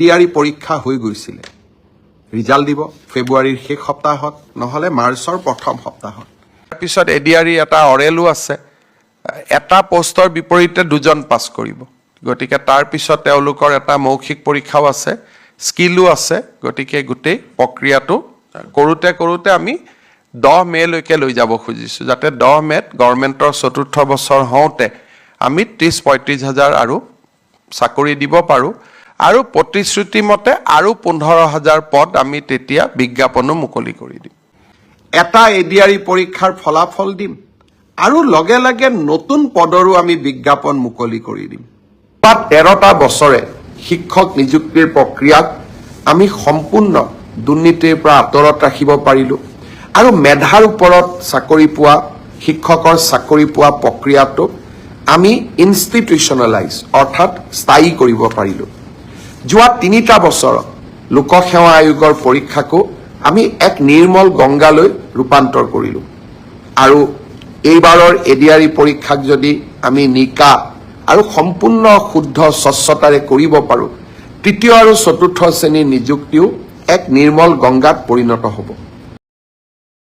ADRE পৰীক্ষা হৈ গৈছিলে ৰিজাল্ট দিব ফেব্ৰুৱাৰীৰ শেষ সপ্তাহত নহলে মাৰ্চৰ প্ৰথম সপ্তাহত তাৰ পিছত এডিআৰই এটা অৰেলো আছে এটা পোষ্টৰ বিপৰীতে দুজন পাছ কৰিব গতিকে তাৰ পিছত তেওঁলোকৰ এটা মৌখিক পৰীক্ষাও আছে স্কিলো আছে গতিকে গোটেই প্ৰক্ৰিয়াটো কৰোতে আমি 10 মেলৈকে লৈ যাব খুজিছো যাতে 10 মেত গভৰ্ণমেণ্টৰ চতুৰ্থ বছৰ হওঁতে আমি 30-35 হাজাৰ আৰু চাকৰি দিব পাৰো আৰু প্ৰতিশ্ৰুতি মতে আৰু 15,000 পদ আমি তেতিয়া বিজ্ঞাপনো মুকলি কৰি দিম এটা এডিআৰই পৰীক্ষাৰ ফলাফল দিম আৰু লগে লগে নতুন পদৰো আমি বিজ্ঞাপন মুকলি কৰি দিম 13টা বছৰে শিক্ষক নিযুক্তিৰ প্ৰক্ৰিয়াক আমি সম্পূৰ্ণ দুৰ্নীতিৰ পৰা আঁতৰত ৰাখিব পাৰিলো আৰু মেধাৰ ওপৰত চাকৰি পোৱা শিক্ষকৰ চাকৰি পোৱা প্ৰক্ৰিয়াটো আমি ইনষ্টিটিউচনেলাইজ অৰ্থাৎ স্থায়ী কৰিব পাৰিলো যোৱা 3টা বছৰত লোকসেৱা আয়োগৰ পৰীক্ষাকো আমি এক নিৰ্মল গংগালৈ ৰূপান্তৰ কৰিলো আৰু এইবাৰৰ এডিআৰই পৰীক্ষাক যদি আমি নিকা আৰু সম্পূৰ্ণ শুদ্ধ স্বচ্ছতাৰে কৰিব পাৰো তৃতীয় আৰু চতুৰ্থ শ্ৰেণীৰ নিযুক্তিও এক নিৰ্মল গংগাত পৰিণত হ'ব